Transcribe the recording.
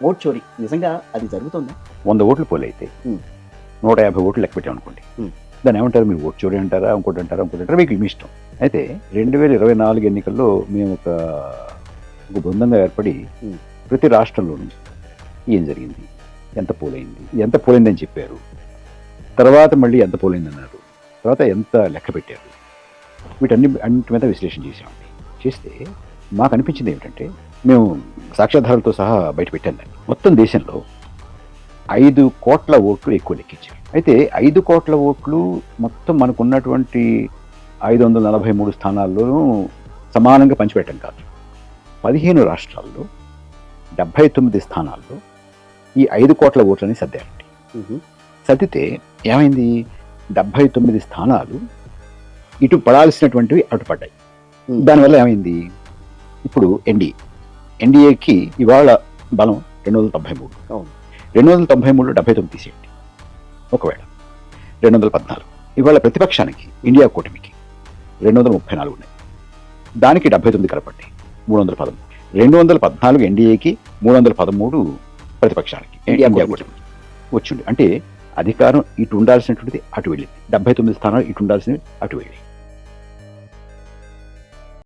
Vote చోరీ నిజంగా అది జరుగుతుందా? 100 ఓట్లు పోలైతే ఉమ్. 150 ఓట్లు లెక్క పెట్టామనుకోండి, ఉమ్. దాన్ని ఏమంటారు? మీరు ఓటు చోరీ అంటారా, ఇంకోటి అంటారా, మీకు మీ ఇష్టం. అయితే 2024 ఎన్నికల్లో మేము ఒక బృందంగా ఏర్పడి ఉమ్. ప్రతి రాష్ట్రంలోనూ ఏం జరిగింది, ఎంత పోలైందని చెప్పారు, తర్వాత మళ్ళీ ఎంత పోలైందన్నారు, తర్వాత ఎంత లెక్క పెట్టారు, అన్నిటి మీద విశ్లేషణ చేసామండి. చేస్తే మాకు అనిపించింది ఏమిటంటే, మేము సాక్ష్యాధారాలతో సహా బయట పెట్టాను దాన్ని. మొత్తం దేశంలో 5 కోట్ల ఓట్లు ఎక్కువ లెక్కించారు. అయితే 5 కోట్ల ఓట్లు మొత్తం మనకున్నటువంటి 543 స్థానాల్లోనూ సమానంగా పంచిపెట్టం కాదు. 15 రాష్ట్రాల్లో 79 స్థానాల్లో ఈ 5 కోట్ల ఓట్లని సర్దారండి. సర్దితే ఏమైంది? 79 స్థానాలు ఇటు పడాల్సినటువంటివి అటు పడ్డాయి. దానివల్ల ఏమైంది? ఇప్పుడు ఎన్డీఏకి ఇవాళ బలం 293. 293లో 79 తీసేయండి. ఒకవేళ 214 ఇవాళ ప్రతిపక్షానికి, ఇండియా కూటమికి 234 ఉన్నాయి. దానికి 79 కలపండి, 313. 214 ఎన్డీఏకి, 313 ప్రతిపక్షానికి, ఇండియా కూటమికి వచ్చింది. అంటే అధికారం ఇటు ఉండాల్సినటువంటిది అటు వెళ్ళింది. 79 స్థానాలు ఇటు ఉండాల్సినవి అటు వెళ్ళింది.